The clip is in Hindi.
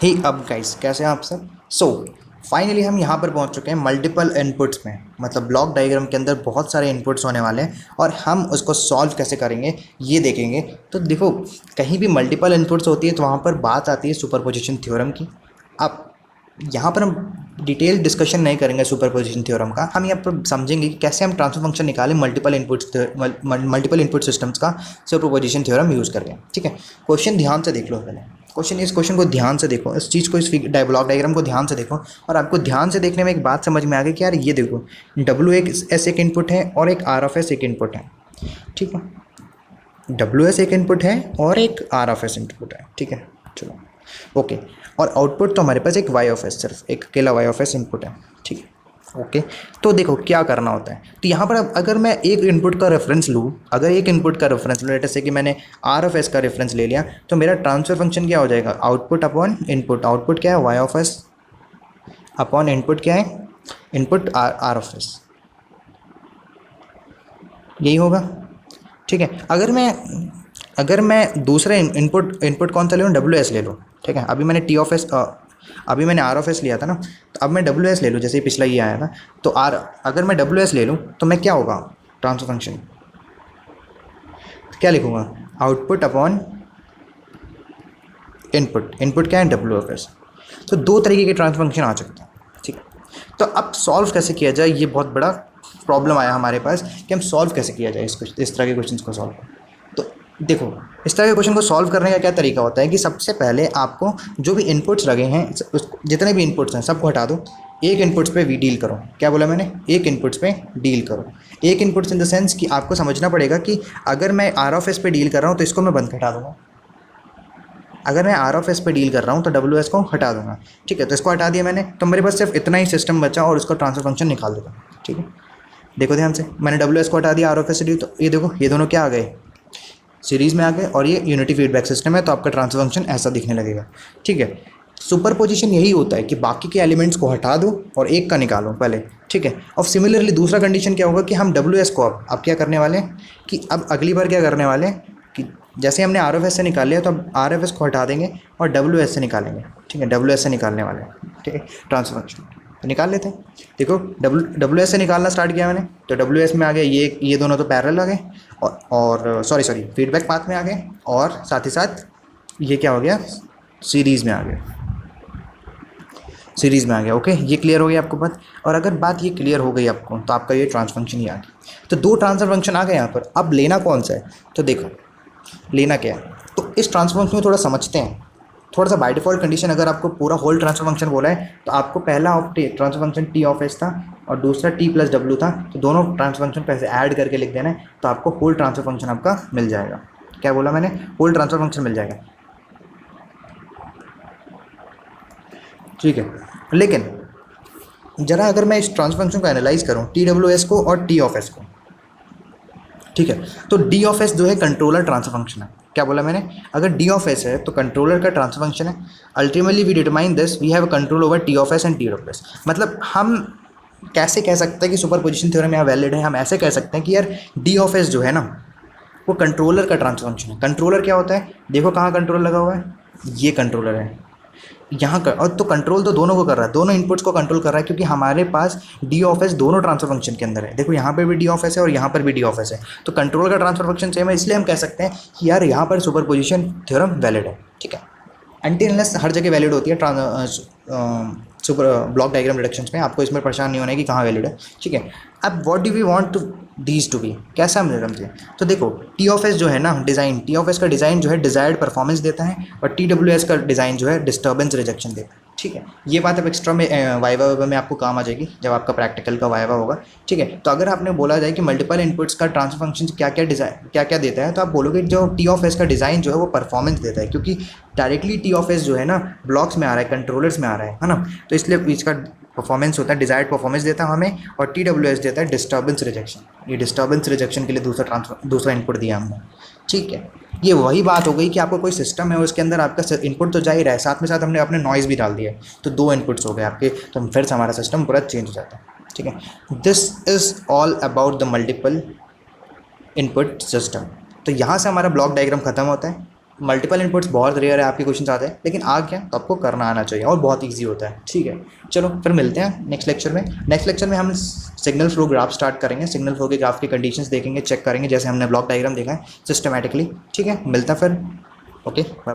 हे अब गाइस, कैसे हैं आप सब। फाइनली हम यहाँ पर पहुँच चुके हैं मल्टीपल इनपुट्स में। मतलब ब्लॉक डायग्राम के अंदर बहुत सारे इनपुट्स होने वाले हैं और हम उसको सॉल्व कैसे करेंगे ये देखेंगे। तो देखो, कहीं भी मल्टीपल इनपुट्स होती है तो वहाँ पर बात आती है सुपरपोजिशन थ्योरम की। अब यहाँ पर हम डिटेल डिस्कशन नहीं करेंगे सुपरपोजिशन थ्योरम का। हम यहाँ पर समझेंगे कि कैसे हम ट्रांसफर फंक्शन निकालें मल्टीपल इनपुट सिस्टम्स का सुपरपोजिशन थ्योरम यूज़ करके। ठीक है, क्वेश्चन ध्यान से देख लो। पहले इस क्वेश्चन को ध्यान से देखो, इस चीज़ को, इस ब्लॉक डायग्राम को ध्यान से देखो और आपको ध्यान से देखने में एक बात समझ में आ गई कि यार ये देखो, WS एक इनपुट है और एक RF एक इनपुट है। ठीक है, WS एक इनपुट है और एक RF इनपुट है। ठीक है, चलो ओके। और आउटपुट तो हमारे पास एक Y, सिर्फ एक अकेला Y इनपुट है। ठीक है, ओके। तो देखो क्या करना होता है। तो यहाँ पर अगर मैं एक इनपुट का रेफरेंस लूँ, लेट से कि मैंने RF का रेफरेंस ले लिया, तो मेरा ट्रांसफर फंक्शन क्या हो जाएगा, आउटपुट अपॉन इनपुट। आउटपुट क्या है, Y अपॉन इनपुट क्या है, इनपुट RF, यही होगा। ठीक है, अगर मैं दूसरा इनपुट कौन सा ले लूँ, WS ले लूँ। ठीक है, अभी मैंने RF लिया था ना, तो अब मैं WS ले लूँ, जैसे पिछला ये आया था। तो अगर मैं WS ले लूँ तो मैं क्या होगा, ट्रांसफर फंक्शन क्या लिखूँगा, आउटपुट अपॉन इनपुट क्या है, WS। तो दो तरीके के ट्रांसफर फंक्शन आ सकते हैं। ठीक है, तो अब सॉल्व कैसे किया जाए, ये बहुत बड़ा प्रॉब्लम आया हमारे पास कि हम सॉल्व कैसे किया जाए इस तरह के क्वेश्चन को सॉल्व। तो देखो, इस तरह के क्वेश्चन को सॉल्व करने का क्या तरीका होता है कि सबसे पहले आपको जो भी इनपुट्स लगे हैं, जितने भी इनपुट्स हैं सबको हटा दो, एक इनपुट्स पे भी डील करो। क्या बोला मैंने, एक इनपुट्स पे डील करो। एक इनपुट्स इन द सेंस कि आपको समझना पड़ेगा कि अगर मैं RF पे डील कर रहा हूँ तो इसको मैं बंद हटा दूँगा, अगर मैं RF पे डील कर रहा हूँ तो WS को हटा दूँगा। ठीक है, तो इसको हटा दिया मैंने, तो मेरे पास सिर्फ इतना ही सिस्टम बचा और उसका ट्रांसफर फंक्शन निकाल दूँगा। ठीक है, देखो ध्यान से, मैंने WS को हटा दिया, RF से डील, तो ये देखो, ये दोनों क्या आ गए, सीरीज़ में आ गए, और ये यूनिटी फीडबैक सिस्टम है, तो आपका ट्रांसफर फंक्शन ऐसा दिखने लगेगा। ठीक है, सुपरपोजिशन यही होता है कि बाकी के एलिमेंट्स को हटा दो और एक का निकालो पहले। ठीक है, और सिमिलरली दूसरा कंडीशन क्या होगा कि हम WS को अब क्या करने वाले हैं कि अब अगली बार क्या करने वाले हैं कि जैसे हमने RF से निकाल लिया तो अब RF को हटा देंगे और WS से निकालेंगे। ठीक है, WS से निकालने वाले हैं। ठीक है, ट्रांसफर फंक्शन तो निकाल लेते हैं। देखो, WS से निकालना स्टार्ट किया मैंने, तो WS में आ गए ये दोनों तो पैरेलल आ गए, और सॉरी फीडबैक पाथ में आ गए, और साथ ही साथ ये क्या हो गया, सीरीज़ में आ गया। ओके, ये क्लियर हो गया आपको बात। और अगर बात ये क्लियर हो गई आपको, तो आपका ये ट्रांसफर फंक्शन ही आ गया। तो दो ट्रांसफर फंक्शन आ गए यहाँ पर। अब लेना कौन सा है, तो देखो लेना क्या है, तो इस ट्रांसफर फंक्शन में थोड़ा समझते हैं। थोड़ा सा बाय डिफ़ॉल्ट कंडीशन, अगर आपको पूरा होल ट्रांसफर फंक्शन बोला है तो आपको पहला ट्रांसफर फंक्शन T था और दूसरा T+W था, तो दोनों ट्रांसफर फंक्शन पैसे ऐड करके लिख देना है, तो आपको होल ट्रांसफर फंक्शन आपका मिल जाएगा। क्या बोला मैंने, होल ट्रांसफर फंक्शन मिल जाएगा। ठीक है, लेकिन ज़रा अगर मैं इस ट्रांसफर फंक्शन को एनालाइज करूँ, TWS को और T को, ठीक है, तो D जो है कंट्रोलर ट्रांसफर फंक्शन है। क्या बोला मैंने, अगर D है तो कंट्रोलर का ट्रांसफर फंक्शन है। Ultimately we determine this, we have control over T and TWS। मतलब हम कैसे कह सकते हैं कि सुपरपोजिशन थ्योरम यहाँ वैलिड है, हम ऐसे कह सकते हैं कि यार D जो है ना, वो कंट्रोलर का ट्रांसफर फंक्शन है। कंट्रोलर क्या होता है, देखो कहाँ कंट्रोल लगा हुआ है, ये कंट्रोलर है यहाँ का, और तो कंट्रोल तो दोनों को कर रहा है, दोनों इनपुट्स को कंट्रोल कर रहा है, क्योंकि हमारे पास D दोनों ट्रांसफर फंक्शन के अंदर है। देखो यहाँ पे भी D है और यहाँ पर भी D है, तो कंट्रोल का ट्रांसफर फंक्शन सेम है, इसलिए हम कह सकते हैं कि यार यहाँ पर सुपरपोजिशन थ्योरम वैलिड है। ठीक है, अनटिल अनलेस हर जगह वैलिड होती है सुपर ब्लॉक डायग्राम रिडक्शंस में, आपको इसमें परेशान नहीं होना है कि कहाँ वैलिड है। ठीक है, अब what do we want these to be बी, कैसा हम समझे, तो देखो T जो है ना, डिज़ाइन T का डिज़ाइन जो है डिज़ायर्ड परफॉर्मेंस देता है, और TWS का डिज़ाइन जो है डिस्टर्बेंस रिजेक्शन देता है। ठीक है, ये बात अब एक्स्ट्रा में वाइवा में आपको काम आ जाएगी जब आपका प्रैक्टिकल का वाइवा होगा। ठीक है, तो अगर आपने बोला जाए कि मल्टीपल इनपुट्स का ट्रांसफर फंक्शन क्या क्या देता है, तो आप बोलोगे जो T का डिज़ाइन जो है वो परफॉर्मेंस देता है, क्योंकि डायरेक्टली T जो है ना ब्लॉक्स में आ रहा है, कंट्रोलर्स में आ रहा है ना, तो इसलिए इसका परफॉर्मेंस होता है, डिज़ायर्ड परफॉर्मेंस देता है हमें, और TWS देता है डिस्टर्बेंस रिजेक्शन। ये डिस्टर्बेंस रिजेक्शन के लिए दूसरा इनपुट दिया हमने। ठीक है, ये वही बात हो गई कि आपको कोई सिस्टम है, उसके अंदर आपका इनपुट तो जा ही रहा है, साथ में साथ हमने अपने नॉइज़ भी डाल दिया है, तो दो इनपुट्स हो गए आपके, तो फिर से हमारा सिस्टम पूरा चेंज हो जाता है। ठीक है, this is all about the multiple input system. तो यहाँ से हमारा ब्लॉक डायग्राम ख़त्म होता है। मल्टीपल इनपुट्स बहुत रेयर है आपके क्वेश्चन आते हैं, लेकिन आ गया तो आपको करना आना चाहिए और बहुत ईजी होता है। ठीक है, चलो फिर मिलते हैं नेक्स्ट लेक्चर में। नेक्स्ट लेक्चर में हम सिग्नल फ्लो ग्राफ स्टार्ट करेंगे, सिग्नल फ्लो के ग्राफ की कंडीशंस देखेंगे, चेक करेंगे जैसे हमने ब्लॉक डायग्राम देखा है सिस्टमेटिकली। ठीक है, मिलता है फिर। ओके।